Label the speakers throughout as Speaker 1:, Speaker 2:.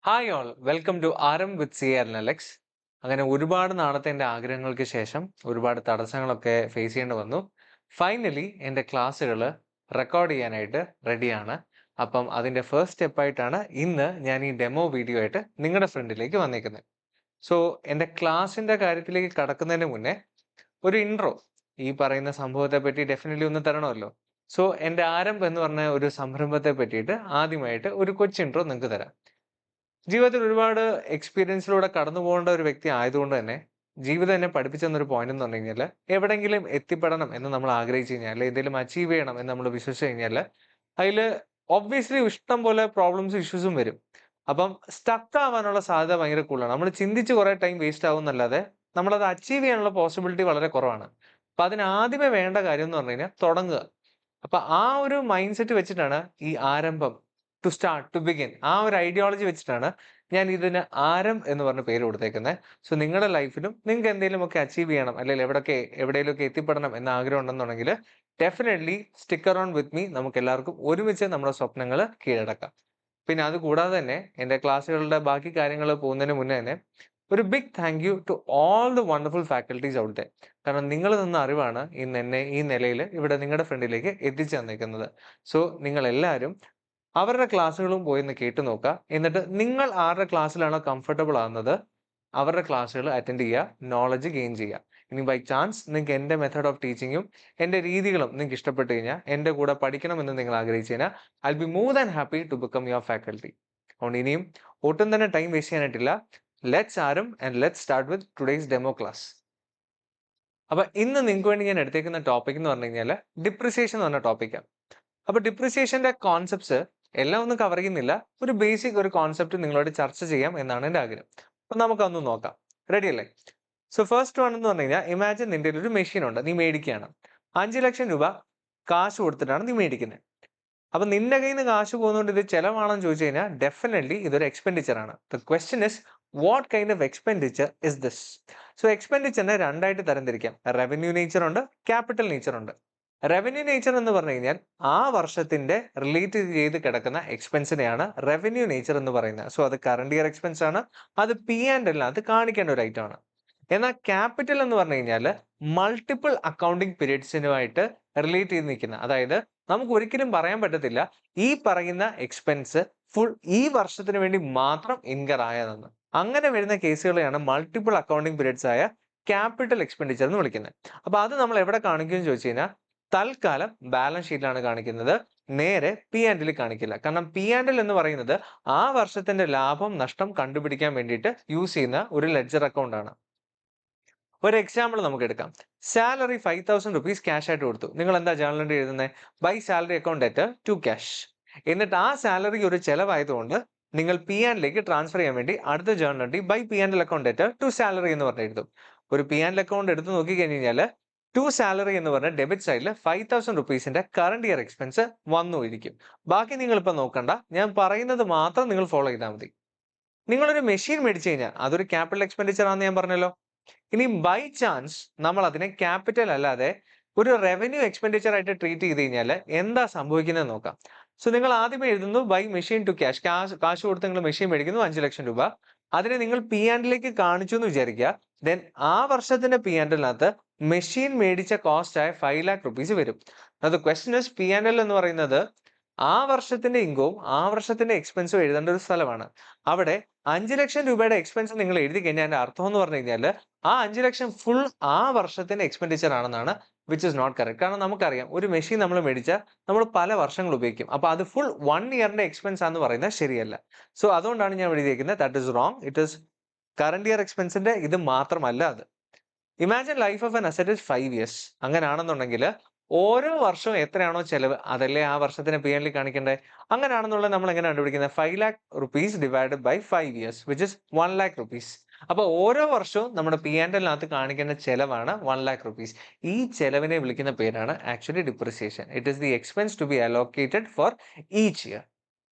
Speaker 1: Hi all welcome to ആരം with C R Alex. അങ്ങനെ ഒരുപാട് നാളത്തെ എൻ്റെ ആഗ്രഹങ്ങൾക്ക് ശേഷം ഒരുപാട് തടസ്സങ്ങളൊക്കെ ഫേസ് ചെയ്യേണ്ടി വന്നു. ഫൈനലി എൻ്റെ ക്ലാസ്സുകൾ റെക്കോർഡ് ചെയ്യാനായിട്ട് റെഡിയാണ്. അപ്പം അതിൻ്റെ ഫസ്റ്റ് സ്റ്റെപ്പായിട്ടാണ് ഇന്ന് ഞാൻ ഈ ഡെമോ വീഡിയോ ആയിട്ട് നിങ്ങളുടെ ഫ്രണ്ടിലേക്ക് വന്നേക്കുന്നത്. സോ എൻ്റെ ക്ലാസ്സിൻ്റെ കാര്യത്തിലേക്ക് കടക്കുന്നതിന് മുന്നേ ഒരു ഇൻട്രോ ഈ പറയുന്ന സംഭവത്തെ പറ്റി ഡെഫിനറ്റ്ലി ഒന്ന് തരണമല്ലോ. സോ എൻ്റെ ആരം എന്ന് പറഞ്ഞ ഒരു സംരംഭത്തെ പറ്റിയിട്ട് ആദ്യമായിട്ട് ഒരു കൊച്ചു ഇൻട്രോ നിങ്ങൾക്ക് തരാം. ജീവിതത്തിൽ ഒരുപാട് എക്സ്പീരിയൻസിലൂടെ കടന്നു പോകേണ്ട ഒരു വ്യക്തി ആയതുകൊണ്ട് തന്നെ ജീവിതം എന്നെ പഠിപ്പിച്ചെന്നൊരു പോയിന്റ് എന്ന് പറഞ്ഞു കഴിഞ്ഞാൽ എവിടെങ്കിലും എത്തിപ്പെടണം എന്ന് നമ്മൾ ആഗ്രഹിച്ചു കഴിഞ്ഞാൽ അല്ലെങ്കിൽ എന്തെങ്കിലും അച്ചീവ് ചെയ്യണം എന്ന് നമ്മൾ വിശ്വസിച്ച് കഴിഞ്ഞാൽ അതിൽ ഒബ്വിയസ്ലി ഇഷ്ടം പോലെ പ്രോബ്ലംസും ഇഷ്യൂസും വരും. അപ്പം സ്റ്റക്ക് ആവാനുള്ള സാധ്യത ഭയങ്കര കൂടുതലാണ്. നമ്മൾ ചിന്തിച്ച് കുറെ ടൈം വേസ്റ്റ് ആവും എന്നല്ലാതെ നമ്മളത് അച്ചീവ് ചെയ്യാനുള്ള പോസിബിലിറ്റി വളരെ കുറവാണ്. അപ്പൊ അതിന് ആദ്യമേ വേണ്ട കാര്യം എന്ന് പറഞ്ഞു കഴിഞ്ഞാൽ തുടങ്ങുക. അപ്പൊ ആ ഒരു മൈൻഡ് സെറ്റ് വെച്ചിട്ടാണ് ഈ ആരംഭം, ടു സ്റ്റാർട്ട്, ടു ബിഗിൻ, ആ ഒരു ഐഡിയോളജി വെച്ചിട്ടാണ് ഞാൻ ഇതിന് ആരം എന്ന് പറഞ്ഞ പേര് കൊടുത്തേക്കുന്നത്. സോ നിങ്ങളുടെ ലൈഫിലും നിങ്ങൾക്ക് എന്തെങ്കിലുമൊക്കെ അച്ചീവ് ചെയ്യണം അല്ലെങ്കിൽ എവിടെയെങ്കിലുമൊക്കെ എത്തിപ്പെടണം എന്ന ആഗ്രഹം ഉണ്ടെന്നുണ്ടെങ്കിൽ definitely stick around with me. നമുക്ക് എല്ലാവർക്കും ഒരുമിച്ച് നമ്മുടെ സ്വപ്നങ്ങൾ കീഴടക്കാം. പിന്നെ അത് കൂടാതെ തന്നെ എൻ്റെ ക്ലാസ്സുകളുടെ ബാക്കി കാര്യങ്ങൾ പോകുന്നതിന് മുന്നേ തന്നെ ഒരു big thank you to all the wonderful faculties out there. കാരണം നിങ്ങൾ തന്ന അറിവാണ് ഇന്ന് എന്നെ ഈ നിലയിൽ ഇവിടെ നിങ്ങളുടെ ഫ്രണ്ടിലേക്ക് എത്തിച്ചു തന്നേക്കുന്നത്. സോ നിങ്ങൾ എല്ലാവരും അവരുടെ ക്ലാസ്സുകളും പോയി ഒന്ന് കേട്ടു നോക്കുക. എന്നിട്ട് നിങ്ങൾ ആരുടെ ക്ലാസ്സിലാണോ കംഫർട്ടബിൾ ആകുന്നത് അവരുടെ ക്ലാസ്സുകൾ അറ്റൻഡ് ചെയ്യുക, നോളജ് ഗെയിൻ ചെയ്യുക. ഇനി ബൈ ചാൻസ് നിങ്ങൾക്ക് എൻ്റെ മെത്തേഡ് ഓഫ് ടീച്ചിങ്ങും എൻ്റെ രീതികളും നിങ്ങൾക്ക് ഇഷ്ടപ്പെട്ട് കഴിഞ്ഞാൽ എൻ്റെ കൂടെ പഠിക്കണമെന്ന് നിങ്ങൾ ആഗ്രഹിച്ചു കഴിഞ്ഞാൽ I be more than happy to become your faculty. അതുകൊണ്ട് ഇനിയും ഒട്ടും തന്നെ ടൈം വേസ്റ്റ് ചെയ്യാനായിട്ടില്ല. ലെറ്റ്സ് ആരം and let's start with today's demo class. അപ്പൊ ഇന്ന് നിങ്ങൾക്ക് വേണ്ടി ഞാൻ എടുത്തേക്കുന്ന ടോപ്പിക് എന്ന് പറഞ്ഞു കഴിഞ്ഞാൽ ഡിപ്രിസിയേഷൻ എന്ന് പറഞ്ഞ ടോപ്പിക്കാണ്. അപ്പൊ ഡിപ്രിസിയേഷന്റെ കോൺസെപ്റ്റ്സ് എല്ലാം ഒന്നും കവർ ചെയ്യുന്നില്ല. ഒരു ബേസിക് ഒരു കോൺസെപ്റ്റ് നിങ്ങളോട് ചർച്ച ചെയ്യാം എന്നാണ് എൻ്റെ ആഗ്രഹം. അപ്പൊ നമുക്കൊന്ന് നോക്കാം. റെഡി അല്ലേ? സോ ഫസ്റ്റ് വൺ എന്ന് പറഞ്ഞു കഴിഞ്ഞാൽ ഇമാജിൻ നിന്റെ ഒരു മെഷീൻ ഉണ്ട്, നീ മേടിക്കുകയാണ്. 5 ലക്ഷം രൂപ കാശ് കൊടുത്തിട്ടാണ് നീ മേടിക്കുന്നത്. അപ്പൊ നിന്റെ കയ്യിൽ നിന്ന് കാശ് പോകുന്നതുകൊണ്ട് ഇത് ചെലവാണെന്ന് ചോദിച്ചു കഴിഞ്ഞാൽ ഡെഫിനറ്റ്ലി ഇതൊരു എക്സ്പെൻഡിച്ചർ ആണ്. The question is what kind of expenditure is this? So എക്സ്പെൻഡിച്ചറിനെ രണ്ടായിട്ട് തരംതിരിക്കാം. റവന്യൂ നേച്ചർ ഉണ്ട്, ക്യാപിറ്റൽ നേച്ചർ ഉണ്ട്. റവന്യൂ നേച്ചർ എന്ന് പറഞ്ഞു കഴിഞ്ഞാൽ ആ വർഷത്തിന്റെ റിലേറ്റ് ചെയ്ത് കിടക്കുന്ന എക്സ്പെൻസിനെയാണ് റവന്യൂ നേച്ചർ എന്ന് പറയുന്നത്. സോ അത് കറണ്ട് ഇയർ എക്സ്പെൻസ് ആണ്, അത് പി ആൻഡ് എൽ അത് കാണിക്കേണ്ട ഒരു ഐറ്റം ആണ്. എന്നാൽ ക്യാപിറ്റൽ എന്ന് പറഞ്ഞു കഴിഞ്ഞാൽ മൾട്ടിപ്പിൾ അക്കൗണ്ടിങ് പീരീഡ്സിനുമായിട്ട് റിലേറ്റ് ചെയ്ത് നിൽക്കുന്ന, അതായത് നമുക്ക് ഒരിക്കലും പറയാൻ പറ്റത്തില്ല ഈ പറയുന്ന എക്സ്പെൻസ് ഫുൾ ഈ വർഷത്തിന് വേണ്ടി മാത്രം ഇൻകർ ആയതെന്ന്. അങ്ങനെ വരുന്ന കേസുകളെയാണ് മൾട്ടിപ്പിൾ അക്കൗണ്ടിങ് പീരീഡ്സ് ആയ ക്യാപിറ്റൽ എക്സ്പെൻഡിച്ചർ എന്ന് വിളിക്കുന്നത്. അപ്പൊ അത് നമ്മൾ എവിടെ കാണിക്കുമെന്ന് ചോദിച്ചു കഴിഞ്ഞാൽ തൽക്കാലം ബാലൻസ് ഷീറ്റിലാണ് കാണിക്കുന്നത്, നേരെ പി ആൻഡ് എൽ കാണിക്കില്ല. കാരണം പി ആൻഡ് എൽ എന്ന് പറയുന്നത് ആ വർഷത്തിന്റെ ലാഭം നഷ്ടം കണ്ടുപിടിക്കാൻ വേണ്ടിയിട്ട് യൂസ് ചെയ്യുന്ന ഒരു ലെഡ്ജർ അക്കൗണ്ട് ആണ്. ഒരു എക്സാമ്പിൾ നമുക്ക് എടുക്കാം. സാലറി 5,000 റുപ്പീസ് ക്യാഷ് ആയിട്ട് കൊടുത്തു. നിങ്ങൾ എന്താ ജേർണൽ എൻട്രി എഴുതുന്നത്? By salary account at to cash. എന്നിട്ട് ആ സാലറി ഒരു ചെലവായതുകൊണ്ട് നിങ്ങൾ പി ആൻഡിലേക്ക് ട്രാൻസ്ഫർ ചെയ്യാൻ വേണ്ടി അടുത്ത journal entry by P and account at to salary എന്ന് പറഞ്ഞ് എഴുതും. ഒരു പി ആൻഡ് അക്കൗണ്ട് എടുത്ത് നോക്കി കഴിഞ്ഞ് കഴിഞ്ഞാൽ ടു സാലറി എന്ന് പറഞ്ഞ ഡെബിറ്റ് സൈഡിൽ 5,000 റുപ്പീസിന്റെ കറണ്ട് ഇയർ എക്സ്പെൻസ് വന്നു ഇരിക്കും. ബാക്കി നിങ്ങൾ ഇപ്പൊ നോക്കണ്ട, ഞാൻ പറയുന്നത് മാത്രം നിങ്ങൾ ഫോളോ ചെയ്താൽ മതി. നിങ്ങളൊരു മെഷീൻ മേടിച്ചു കഴിഞ്ഞാൽ അതൊരു ക്യാപിറ്റൽ എക്സ്പെൻഡിച്ചർ ആണെന്ന് ഞാൻ പറഞ്ഞല്ലോ. ഇനി ബൈ ചാൻസ് നമ്മൾ അതിനെ ക്യാപിറ്റൽ അല്ലാതെ ഒരു റവന്യൂ എക്സ്പെൻഡിച്ചർ ആയിട്ട് ട്രീറ്റ് ചെയ്ത് കഴിഞ്ഞാൽ എന്താ സംഭവിക്കുന്നത് നോക്കാം. സോ നിങ്ങൾ ആദ്യമേ എഴുതുന്നു ബൈ മെഷീൻ ടു ക്യാഷ്. കാശ് കൊടുത്ത് നിങ്ങൾ മെഷീൻ മേടിക്കുന്നു 5 ലക്ഷം രൂപ. അതിനെ നിങ്ങൾ പി ആൻഡിലേക്ക് കാണിച്ചു എന്ന് വിചാരിക്കുക. ദെൻ ആ വർഷത്തിന്റെ പി ആൻഡിനകത്ത് മെഷീൻ മേടിച്ച കോസ്റ്റ് ആയ 5 lakh റുപ്പീസ് വരും. അത് question is P and L എന്ന് പറയുന്നത് ആ വർഷത്തിന്റെ ഇൻകവും ആ വർഷത്തിന്റെ എക്സ്പെൻസും എഴുതേണ്ട ഒരു സ്ഥലമാണ്. അവിടെ 5 ലക്ഷം രൂപയുടെ എക്സ്പെൻസ് നിങ്ങൾ എഴുതി കഴിഞ്ഞാൽ അതിന്റെ അർത്ഥം എന്ന് പറഞ്ഞു കഴിഞ്ഞാൽ ആ 5 ലക്ഷം ഫുൾ ആ വർഷത്തിന്റെ എക്സ്പെൻഡിച്ചർ ആണെന്നാണ്, വിച്ച് ഇസ് നോട്ട് കറക്റ്റ്. കാരണം നമുക്കറിയാം ഒരു മെഷീൻ നമ്മൾ മേടിച്ചാൽ നമ്മൾ പല വർഷങ്ങൾ ഉപയോഗിക്കും. അപ്പൊ അത് ഫുൾ 1 ഇയറിന്റെ എക്സ്പെൻസ് ആണെന്ന് പറയുന്നത് ശരിയല്ല. സോ അതുകൊണ്ടാണ് ഞാൻ എഴുതിയിരിക്കുന്നത് that is wrong. It is current year എക്സ്പെൻസിന്റെ ഇത് മാത്രമല്ല അത്. Imagine life of an asset is 5 years. അങ്ങനെയാണെന്നുണ്ടെങ്കിൽ ഓരോ വർഷവും എത്രയാണോ ചെലവ് അതല്ലേ ആ വർഷത്തിന് പി എൻ കാണിക്കേണ്ടത്. അങ്ങനെയാണെന്നുള്ളത് നമ്മൾ എങ്ങനെ കണ്ടുപിടിക്കുന്നത്? 5 lakh rupees divided by 5 years which is 1 lakh rupees. അപ്പൊ ഓരോ വർഷവും നമ്മുടെ പി ആൻഡ് എല്ലിനകത്ത് കാണിക്കേണ്ട ചെലവാണ് 1 lakh rupees. ഈ ചെലവിനെ വിളിക്കുന്ന പേരാണ് actually depreciation. It is the expense to be allocated for each year.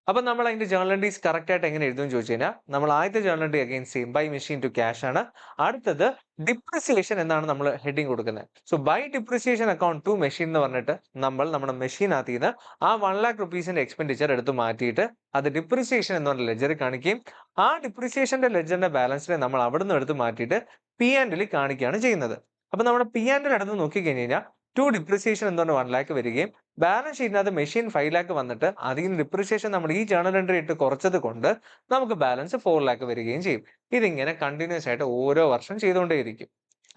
Speaker 1: അപ്പൊ നമ്മൾ അതിന്റെ ജേർണൽ എൻട്രീസ് കറക്റ്റ് ആയിട്ട് എങ്ങനെ എഴുതും ചോദിച്ചു കഴിഞ്ഞാൽ നമ്മൾ ആദ്യത്തെ journal entry again same by machine to cash ആണ്. അടുത്തത് ഡിപ്രിസിയേഷൻ എന്നാണ് നമ്മൾ ഹെഡിങ് കൊടുക്കുന്നത്. So by depreciation account to machine എന്ന് പറഞ്ഞിട്ട് നമ്മൾ നമ്മുടെ മെഷീനകത്ത് നിന്ന് ആ 1,00,000 റുപ്പീസിന്റെ എക്സ്പെൻഡിച്ചർ എടുത്ത് മാറ്റിയിട്ട് അത് ഡിപ്രിസിയേഷൻ എന്ന് പറഞ്ഞ ലെജറിൽ കാണിക്കുകയും ആ ഡിപ്രിസിയേഷന്റെ ലെജറിന്റെ ബാലൻസിനെ നമ്മൾ അവിടുന്ന് എടുത്ത് മാറ്റിയിട്ട് പി ആൻഡ് എൽ കാണിക്കുകയാണ് ചെയ്യുന്നത്. അപ്പൊ നമ്മുടെ പി ആൻഡ് എൽ എടുത്ത് നോക്കി കഴിഞ്ഞാൽ ടു ഡിപ്രിസിയേഷൻ എന്ന് പറഞ്ഞ 1,00,000 വരികയും ബാലൻസ് ഷീറ്റിനകത്ത് മെഷീൻ 5,00,000 വന്നിട്ട് അതിൽ ഡിപ്രിസിയേഷൻ നമ്മൾ ഈ ജേർണൽ എൻട്രി ഇട്ട് കുറച്ചത് കൊണ്ട് നമുക്ക് ബാലൻസ് 4,00,000 വരികയും ചെയ്യും. ഇതിങ്ങനെ കണ്ടിന്യൂസ് ആയിട്ട് ഓരോ വർഷം ചെയ്തുകൊണ്ടേയിരിക്കും.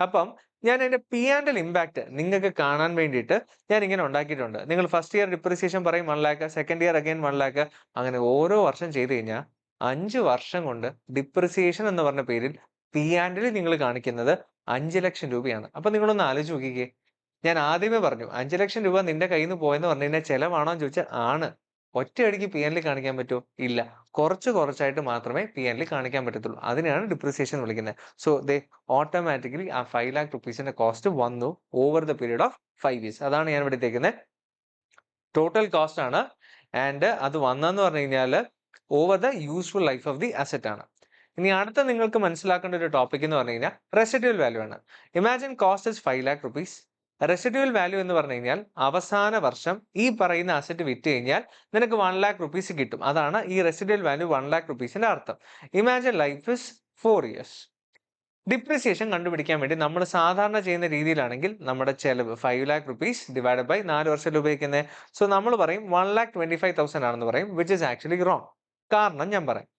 Speaker 1: അപ്പം ഞാൻ എന്റെ പി ആൻഡ് എൽ ഇമ്പാക്ട് നിങ്ങൾക്ക് കാണാൻ വേണ്ടിയിട്ട് ഞാൻ ഇങ്ങനെ ഉണ്ടാക്കിയിട്ടുണ്ട്. നിങ്ങൾ ഫസ്റ്റ് ഇയർ ഡിപ്രിസിയേഷൻ പറയും 1,00,000, സെക്കൻഡ് ഇയർ അഗൈൻ 1,00,000, അങ്ങനെ ഓരോ വർഷം ചെയ്ത് കഴിഞ്ഞാൽ 5 വർഷം കൊണ്ട് ഡിപ്രിസിയേഷൻ എന്ന് പറഞ്ഞ പേരിൽ പി ആൻഡ് എൽ നിങ്ങൾ കാണിക്കുന്നത് 5,00,000 രൂപയാണ്. അപ്പൊ നിങ്ങളൊന്ന് ആലോചിച്ച് നോക്കിക്കേ. ഞാൻ ആദ്യമേ പറഞ്ഞു 5,00,000 രൂപ നിന്റെ കയ്യിൽ നിന്ന് പോയെന്ന് പറഞ്ഞു കഴിഞ്ഞാൽ ചെലവാണോ എന്ന് ചോദിച്ചാൽ ആണ്. ഒറ്റയടിക്ക് പി എൻ കാണിക്കാൻ പറ്റുമോ? ഇല്ല. കുറച്ചായിട്ട് മാത്രമേ പി എൻ കാണിക്കാൻ പറ്റത്തുള്ളൂ. അതിനെയാണ് ഡിപ്രിസിയേഷൻ വിളിക്കുന്നത്. സോ ദേ ഓട്ടോമാറ്റിക്കലി ആ 5,00,000 റുപ്പീസിന്റെ കോസ്റ്റ് വന്നു over the period of 5 years. അതാണ് ഞാൻ ഇവിടെ ഇട്ടേക്കുന്നത്. ടോട്ടൽ കോസ്റ്റ് ആണ്. ആൻഡ് അത് വന്നെന്ന് പറഞ്ഞു കഴിഞ്ഞാൽ over the useful life of the asset ആണ്. ഇനി അടുത്ത നിങ്ങൾക്ക് മനസ്സിലാക്കേണ്ട ഒരു ടോപ്പിക് എന്ന് പറഞ്ഞു കഴിഞ്ഞാൽ റെസിഡ്യൂവൽ വാല്യൂ ആണ്. Imagine cost is 5,00,000 rupees. Residual value എന്ന് പറഞ്ഞു കഴിഞ്ഞാൽ അവസാന വർഷം ഈ പറയുന്ന അസറ്റ് വിറ്റ് കഴിഞ്ഞാൽ നിനക്ക് 1,00,000 റുപ്പീസ് കിട്ടും. അതാണ് ഈ റെസിഡ്യൂവൽ വാല്യൂ 1,00,000 റുപ്പീസിന്റെ അർത്ഥം. Imagine life is 4 years. Depreciation കണ്ടുപിടിക്കാൻ വേണ്ടി നമ്മൾ സാധാരണ ചെയ്യുന്ന രീതിയിലാണെങ്കിൽ നമ്മുടെ ചെലവ് 5,00,000 റുപ്പീസ് ഡിവൈഡ് ബൈ 4 വർഷം ഉപയോഗിക്കുന്നത്. സോ നമ്മൾ പറയും 1,25,000 ആണെന്ന് പറയും, വിച്ച് ഇസ് ആക്ച്വലി റോങ്. കാരണം ഞാൻ പറയാം,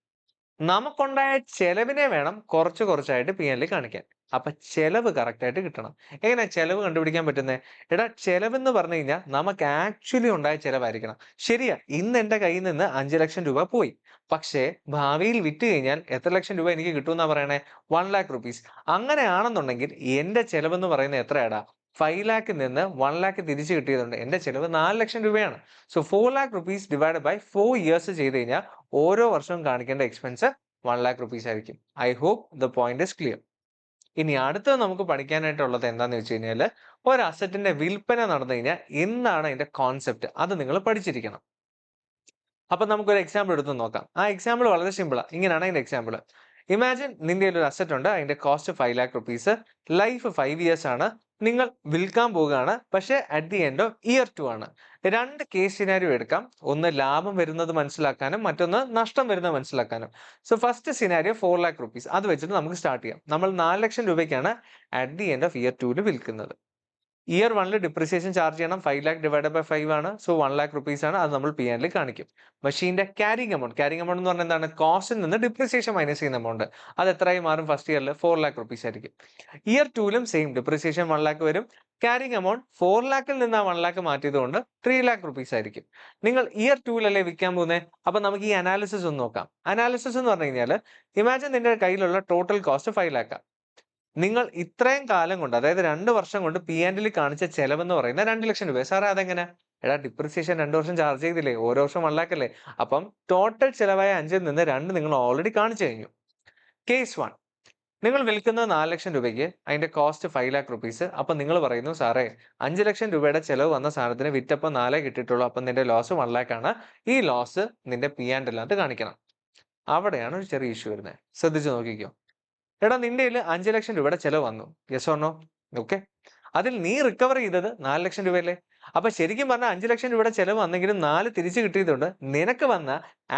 Speaker 1: നമുക്കുണ്ടായ ചെലവിനെ വേണം കുറച്ചായിട്ട് പി എൻ കാണിക്കാൻ. അപ്പൊ ചെലവ് കറക്റ്റ് ആയിട്ട് കിട്ടണം. എങ്ങനെ ചെലവ് കണ്ടുപിടിക്കാൻ പറ്റുന്നത്? എടാ, ചെലവ് എന്ന് പറഞ്ഞു കഴിഞ്ഞാൽ നമുക്ക് ആക്ച്വലി ഉണ്ടായ ചെലവായിരിക്കണം. ശരിയാ, ഇന്ന് എന്റെ കയ്യിൽ നിന്ന് 5,00,000 രൂപ പോയി. പക്ഷേ ഭാവിയിൽ വിറ്റ് കഴിഞ്ഞാൽ എത്ര ലക്ഷം രൂപ എനിക്ക് കിട്ടുമെന്നാ പറയണേ? 1,00,000 റുപ്പീസ്. അങ്ങനെയാണെന്നുണ്ടെങ്കിൽ എന്റെ ചെലവെന്ന് പറയുന്നത് എത്രയാടാ? 5,00,000 നിന്ന് 1,00,000 തിരിച്ചു കിട്ടിയതുകൊണ്ട് എന്റെ ചെലവ് 4,00,000 രൂപയാണ്. So 4,00,000 rupees divide by 4 years ചെയ്ത് കഴിഞ്ഞാൽ ഓരോ വർഷവും കാണിക്കേണ്ട എക്സ്പെൻസ് 1,00,000 റുപ്പീസ് ആയിരിക്കും. I hope the point is clear. ഇനി അടുത്തത് നമുക്ക് പഠിക്കാനായിട്ടുള്ളത് എന്താന്ന് വെച്ച് കഴിഞ്ഞാൽ, ഒരു അസറ്റിന്റെ വിൽപ്പന നടന്നു കഴിഞ്ഞാൽ എന്താണ് അതിന്റെ കോൺസെപ്റ്റ്, അത് നിങ്ങൾ പഠിച്ചിരിക്കണം. അപ്പൊ നമുക്കൊരു എക്സാമ്പിൾ എടുത്ത് നോക്കാം. ആ എക്സാമ്പിൾ വളരെ സിമ്പിളാ. ഇങ്ങനെയാണ് അതിന്റെ എക്സാമ്പിൾ. ഇമാജിൻ നിന്റെ ഒരു അസറ്റ് ഉണ്ട്, അതിന്റെ കോസ്റ്റ് 5,00,000 റുപ്പീസ്, ലൈഫ് 5 ഇയേഴ്സ് ആണ്, നിങ്ങൾ വിൽക്കാൻ പോവുകയാണ്. പക്ഷെ at the end of year 2 ആണ്. രണ്ട് കേസ് സിനാരിയോ എടുക്കാം. ഒന്ന് ലാഭം വരുന്നത് മനസ്സിലാക്കാനും മറ്റൊന്ന് നഷ്ടം വരുന്നത് മനസ്സിലാക്കാനും. സോ ഫസ്റ്റ് സിനാരിയോ 4,00,000 റുപ്പീസ്, അത് വെച്ചിട്ട് നമുക്ക് സ്റ്റാർട്ട് ചെയ്യാം. നമ്മൾ 4,00,000 രൂപയ്ക്കാണ് at the end of year 2 വിൽക്കുന്നത്. ഇയർ 1 ഡിപ്രിസിയേഷൻ ചാർജ് ചെയ്യണം. 5,00,000 ഡിവൈഡ് ബൈ 5 ആണ്. സോ 1,00,000 റുപ്പീസ് ആണ്. അത് നമ്മൾ പി എൻ കാണിക്കും. മെഷീന്റെ ക്യാരിങ് എമൗണ്ട് എന്ന് പറഞ്ഞാൽ എന്താണ്? കോസ്റ്റിൽ നിന്ന് ഡിപ്രിസിയേഷൻ മൈനസ് ചെയ്യുന്ന എമൗണ്ട്. അത് എത്രയായി മാറും? ഫസ്റ്റ് ഇയറിൽ 4,00,000 റുപ്പീസ് ആയിരിക്കും. ഇയർ 2ലും സെയിം ഡിപ്രിസിയേഷൻ 1,00,000 വരും. ക്യാരിങ് എമൗണ്ട് 4,00,000 നിന്ന് ആ 1,00,000 മാറ്റിയത് കൊണ്ട് 3,00,000 റുപ്പീസ് ആയിരിക്കും. നിങ്ങൾ ഇയർ 2ലല്ലേ വിൽക്കാൻ പോകുന്നത്? അപ്പൊ നമുക്ക് ഈ അനാലിസിസ് ഒന്ന് നോക്കാം. അനാലിസിസ് എന്ന് പറഞ്ഞു കഴിഞ്ഞാൽ, ഇമാജിൻ നിന്റെ കയ്യിലുള്ള ടോട്ടൽ കോസ്റ്റ് 5,00,000. നിങ്ങൾ ഇത്രയും കാലം കൊണ്ട്, അതായത് 2 വർഷം കൊണ്ട് പി ആൻഡ് എൽ കാണിച്ച ചെലവെന്ന് പറയുന്നത് 2,00,000 രൂപ. സാറേ അതെങ്ങനെ? എടാ, ഡിപ്രിസിയേഷൻ 2 വർഷം ചാർജ് ചെയ്തില്ലേ? ഓരോ വർഷം 1,00,000 അല്ലേ? അപ്പം ടോട്ടൽ ചെലവായ 5ൽ നിന്ന് 2 നിങ്ങൾ ഓൾറെഡി കാണിച്ചു കഴിഞ്ഞു. കേസ് 1, നിങ്ങൾ വിൽക്കുന്നത് 4,00,000 രൂപയ്ക്ക്, അതിന്റെ കോസ്റ്റ് 5,00,000 റുപ്പീസ്. അപ്പൊ നിങ്ങൾ പറയുന്നു, സാറേ 5,00,000 രൂപയുടെ ചെലവ് വന്ന സാധനത്തിന് വിറ്റപ്പോൾ 4 കിട്ടിയിട്ടുള്ളൂ. അപ്പൊ നിന്റെ ലോസ് 1,00,000 ആണ്. ഈ ലോസ് നിന്റെ പി ആൻഡ് എല്ലാത്ത് കാണിക്കണം. അവിടെയാണ് ഒരു ചെറിയ ഇഷ്യൂ വരുന്നത്. ശ്രദ്ധിച്ചു നോക്കിക്കോ. എടാ, നിന്റെ 5,00,000 രൂപയുടെ ചെലവ് വന്നു. Yes or no? ഓക്കെ. അതിൽ നീ റിക്കവർ ചെയ്തത് 4,00,000 രൂപയല്ലേ? അപ്പൊ ശരിക്കും പറഞ്ഞാൽ 5,00,000 രൂപയുടെ ചെലവ് വന്നെങ്കിലും 4 തിരിച്ചു കിട്ടിയതുകൊണ്ട് നിനക്ക് വന്ന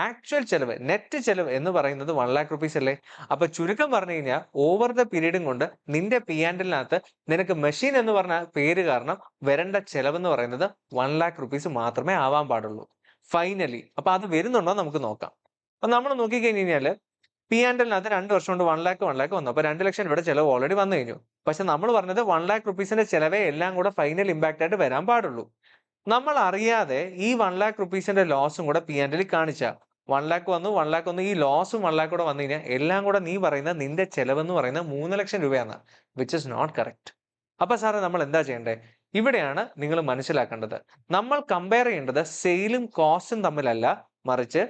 Speaker 1: ആക്ച്വൽ ചെലവ്, നെറ്റ് ചെലവ് എന്ന് പറയുന്നത് 1,00,000 റുപ്പീസ് അല്ലേ? അപ്പൊ ചുരുക്കം പറഞ്ഞു കഴിഞ്ഞാൽ ഓവർ ദ പീരീഡും കൊണ്ട് നിന്റെ പി ആൻഡ് എല്ലിനകത്ത് നിനക്ക് മെഷീൻ എന്ന് പറഞ്ഞ പേര് കാരണം വരേണ്ട ചെലവ് എന്ന് പറയുന്നത് 1,00,000 റുപ്പീസ് മാത്രമേ ആവാൻ പാടുള്ളൂ ഫൈനലി. അപ്പൊ അത് വരുന്നുണ്ടോ നമുക്ക് നോക്കാം. അപ്പൊ നമ്മൾ നോക്കിക്കഴിഞ്ഞ് കഴിഞ്ഞാല് പി ആൻഡ് എല്ലിനകത്ത് 2 വർഷം കൊണ്ട് 1,00,000 വന്നു. അപ്പൊ 2,00,000 രൂപയുടെ ചെലവ് ഓൾറെഡി വന്നു കഴിഞ്ഞു. പക്ഷെ നമ്മൾ പറഞ്ഞത് 1,00,000 റുപ്പീസിന്റെ ചെലവേ എല്ലാം കൂടെ ഫൈനൽ ഇമ്പാക്ട് ആയിട്ട് വരാൻ പാടുള്ളൂ. നമ്മൾ അറിയാതെ ഈ 1,00,000 റുപ്പീസിന്റെ ലോസും കൂടെ പി ആൻഡ് എല്ലിൽ കാണിച്ച 1,00,000 വന്നു, ഈ ലോസും 1,00,000 കൂടെ വന്നു കഴിഞ്ഞാൽ എല്ലാം കൂടെ നീ പറയുന്ന നിന്റെ ചെലവെന്ന് പറയുന്നത് 3,00,000 രൂപയാണ്, വിച്ച് ഇസ് നോട്ട് കറക്റ്റ്. അപ്പൊ സാറേ നമ്മൾ എന്താ ചെയ്യേണ്ടത്? ഇവിടെയാണ് നിങ്ങൾ മനസ്സിലാക്കേണ്ടത്. നമ്മൾ കമ്പയർ ചെയ്യേണ്ടത് സെയിലും കോസ്റ്റും തമ്മിലല്ല, മറിച്ച്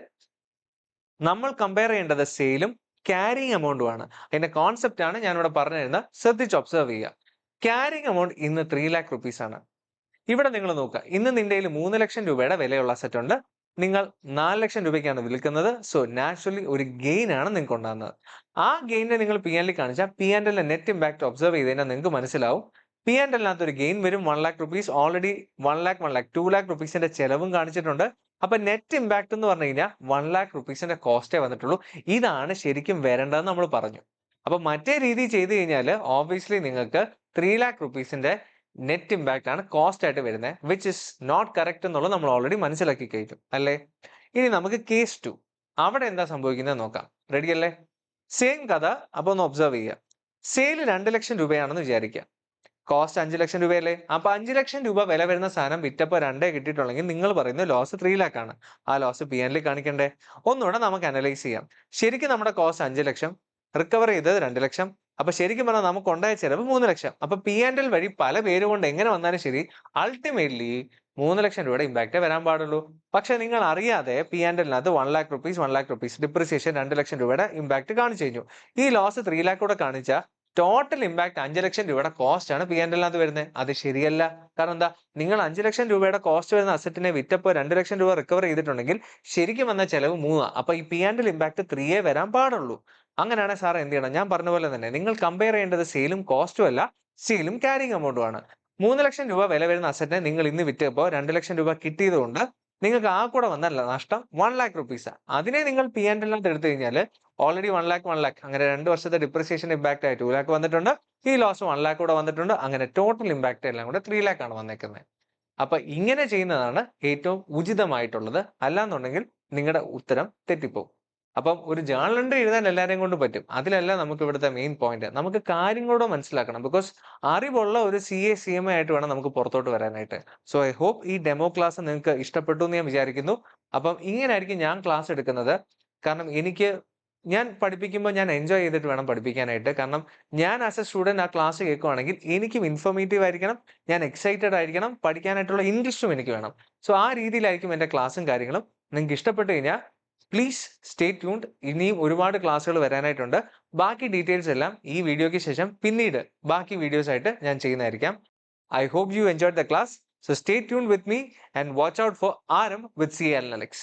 Speaker 1: നമ്മൾ കമ്പയർ ചെയ്യേണ്ടത് സെയിലും ക്യാരിങ് എമൗണ്ടുമാണ്. അതിന്റെ കോൺസെപ്റ്റ് ആണ് ഞാൻ ഇവിടെ പറഞ്ഞു തരുന്നത്. ശ്രദ്ധിച്ച് ഒബ്സർവ് ചെയ്യുക. ക്യാരിങ് എമൗണ്ട് ഇന്ന് 3,00,000 റുപ്പീസ് ആണ്. ഇവിടെ നിങ്ങൾ നോക്കുക, ഇന്ന് നിന്റെ 3,00,000 രൂപയുടെ വിലയുള്ള അസറ്റ് ഉണ്ട്. നിങ്ങൾ 4 ലക്ഷം രൂപയ്ക്കാണ് വിൽക്കുന്നത്. സോ നാച്ചുറലി ഒരു ഗെയിൻ ആണ് നിങ്ങൾക്ക് ഉണ്ടാകുന്നത്. ആ ഗെയിനെ നിങ്ങൾ P&L കാണിച്ചാൽ P&L നെറ്റ് ഇമ്പാക്ട് ഒബ്സർവ് ചെയ്ത് കഴിഞ്ഞാൽ നിങ്ങൾക്ക് മനസ്സിലാവും. P&L ഒരു ഗെയിൻ വരും 1 lakh rupees. Already 1 lakh 2 lakh റുപ്പീസിന്റെ ചെലവും കാണിച്ചിട്ടുണ്ട്. അപ്പൊ നെറ്റ് ഇമ്പാക്ട് എന്ന് പറഞ്ഞു കഴിഞ്ഞാൽ 1 lakh റുപ്പീസിന്റെ കോസ്റ്റേ വന്നിട്ടുള്ളൂ. ഇതാണ് ശരിക്കും വരേണ്ടതെന്ന് നമ്മൾ പറഞ്ഞു. അപ്പൊ മറ്റേ രീതി ചെയ്ത് കഴിഞ്ഞാൽ ഓബ്വിയസ്ലി നിങ്ങൾക്ക് 3 lakh റുപ്പീസിന്റെ നെറ്റ് ഇമ്പാക്ട് ആണ് കോസ്റ്റ് ആയിട്ട് വരുന്നത്, വിച്ച് ഇസ് നോട്ട് കറക്റ്റ് എന്നുള്ളത് നമ്മൾ ഓൾറെഡി മനസ്സിലാക്കി കഴിഞ്ഞു അല്ലേ. ഇനി നമുക്ക് കേസ് 2 അവിടെ എന്താ സംഭവിക്കുന്നത് നോക്കാം. റെഡി അല്ലേ? സെയിം കഥ. അപ്പൊ ഒന്ന് ഒബ്സർവ് ചെയ്യുക. സെയിൽ 2 ലക്ഷം രൂപയാണെന്ന് വിചാരിക്കുക. കോസ്റ്റ് 5 ലക്ഷം രൂപയല്ലേ? അപ്പൊ 5 ലക്ഷം രൂപ വില വരുന്ന സാധനം വിറ്റപ്പോ 2 കിട്ടിയിട്ടുണ്ടെങ്കിൽ നിങ്ങൾ പറയുന്നത് ലോസ് 3 lakh ആണ്. ആ ലോസ് P&L കാണിക്കണ്ടേ? ഒന്നുകൂടെ നമുക്ക് അനലൈസ് ചെയ്യാം. ശരിക്കും നമ്മുടെ കോസ്റ്റ് 5 ലക്ഷം, റിക്കവർ ചെയ്തത് 2 ലക്ഷം. അപ്പൊ ശരിക്കും പറഞ്ഞാൽ നമുക്ക് ഉണ്ടായ ചെലവ് 3 ലക്ഷം. അപ്പൊ P&L വഴി പല പേര് കൊണ്ട് എങ്ങനെ വന്നാലും ശരി, അൾട്ടിമേറ്റ്ലി 3 ലക്ഷം രൂപയുടെ ഇമ്പാക്റ്റേ വരാൻ പാടുള്ളൂ. പക്ഷെ നിങ്ങൾ അറിയാതെ P&L 1 lakh rupees 1 lakh rupees depreciation 2 ലക്ഷം രൂപയുടെ ഇമ്പാക്ട് കാണിച്ചു കഴിഞ്ഞു. ഈ ലോസ് 3 lakh കൂടെ കാണിച്ച ടോട്ടൽ ഇമ്പാക്ട് 5 ലക്ഷം രൂപയുടെ കോസ്റ്റ് ആണ് P&L വരുന്നത്. അത് ശരിയല്ല. കാരണം എന്താ? നിങ്ങൾ 5 ലക്ഷം രൂപയുടെ കോസ്റ്റ് വരുന്ന അസറ്റിനെ വിറ്റപ്പോൾ 2 ലക്ഷം രൂപ റിക്കവർ ചെയ്തിട്ടുണ്ടെങ്കിൽ ശരിക്കും വന്ന ചെലവ് 3. അപ്പൊ ഈ P&L ഇമ്പാക്ട് 3 വരാൻ പാടുള്ളൂ. അങ്ങനെയാണെങ്കിൽ സാർ എന്ത് ചെയ്യണം? ഞാൻ പറഞ്ഞ പോലെ തന്നെ നിങ്ങൾ കമ്പയർ ചെയ്യേണ്ടത് സെയിലും കോസ്റ്റും അല്ല, സെയിലും ക്യാരിങ് എമൗണ്ടും ആണ്. 3 ലക്ഷം രൂപ വില വരുന്ന അസറ്റിനെ നിങ്ങൾ ഇന്ന് വിറ്റപ്പോൾ 2 ലക്ഷം രൂപ കിട്ടിയതുകൊണ്ട് നിങ്ങൾക്ക് ആ കൂടെ വന്നല്ല നഷ്ടം 1 lakh റുപ്പീസ്. അതിനെ നിങ്ങൾ P&L എടുത്തു കഴിഞ്ഞാൽ ഓൾറെഡി 1 lakh 1 lakh അങ്ങനെ 2 വർഷത്തെ ഡിപ്രിസിയേഷൻ ഇമ്പാക്ട് ആയി 2 lakh വന്നിട്ടുണ്ട്. ഈ ലോസ് 1 lakh കൂടെ വന്നിട്ടുണ്ട്. അങ്ങനെ ടോട്ടൽ ഇമ്പാക്ട് എല്ലാം കൂടെ 3 lakh ആണ് വന്നേക്കുന്നത്. അപ്പൊ ഇങ്ങനെ ചെയ്യുന്നതാണ് ഏറ്റവും ഉചിതമായിട്ടുള്ളത്. അല്ലാന്നുണ്ടെങ്കിൽ നിങ്ങളുടെ ഉത്തരം തെറ്റിപ്പോകും. അപ്പം ഒരു ജേർണൽ എൻട്രി എഴുതാൻ എല്ലാവരെയും കൊണ്ട് പറ്റും. അതിലല്ല നമുക്ക് ഇവിടുത്തെ മെയിൻ പോയിന്റ്. നമുക്ക് കാര്യങ്ങളോടെ മനസ്സിലാക്കണം. ബിക്കോസ് അറിവുള്ള ഒരു CA CMA ആയിട്ട് വേണം നമുക്ക് പുറത്തോട്ട് വരാനായിട്ട്. സോ ഐ ഹോപ്പ് ഈ ഡെമോ ക്ലാസ് നിങ്ങൾക്ക് ഇഷ്ടപ്പെട്ടു എന്ന് ഞാൻ വിചാരിക്കുന്നു. അപ്പം ഇങ്ങനെ ആയിരിക്കും ഞാൻ ക്ലാസ് എടുക്കുന്നത്. കാരണം ഞാൻ പഠിപ്പിക്കുമ്പോൾ ഞാൻ എൻജോയ് ചെയ്തിട്ട് വേണം പഠിപ്പിക്കാനായിട്ട്. കാരണം ഞാൻ ആസ് എ സ്റ്റുഡന്റ് ആ ക്ലാസ് കേൾക്കുവാണെങ്കിൽ എനിക്കും ഇൻഫോർമേറ്റീവ് ആയിരിക്കണം, ഞാൻ എക്സൈറ്റഡ് ആയിരിക്കണം, പഠിക്കാനായിട്ടുള്ള ഇൻട്രസ്റ്റും എനിക്ക് വേണം. സോ ആ രീതിയിലായിരിക്കും എൻ്റെ ക്ലാസ്സും കാര്യങ്ങളും. നിങ്ങൾക്ക് ഇഷ്ടപ്പെട്ടു കഴിഞ്ഞാൽ പ്ലീസ് സ്റ്റേ ട്യൂൺഡ്. ഇനിയും ഒരുപാട് ക്ലാസ്സുകൾ വരാനായിട്ടുണ്ട്. ബാക്കി ഡീറ്റെയിൽസ് എല്ലാം ഈ വീഡിയോയ്ക്ക് ശേഷം പിന്നീട് ബാക്കി വീഡിയോസ് ആയിട്ട് ഞാൻ ചെയ്യുന്നതായിരിക്കാം. I hope you enjoyed the class. So stay tuned with me and watch out for RM with CA Analytics.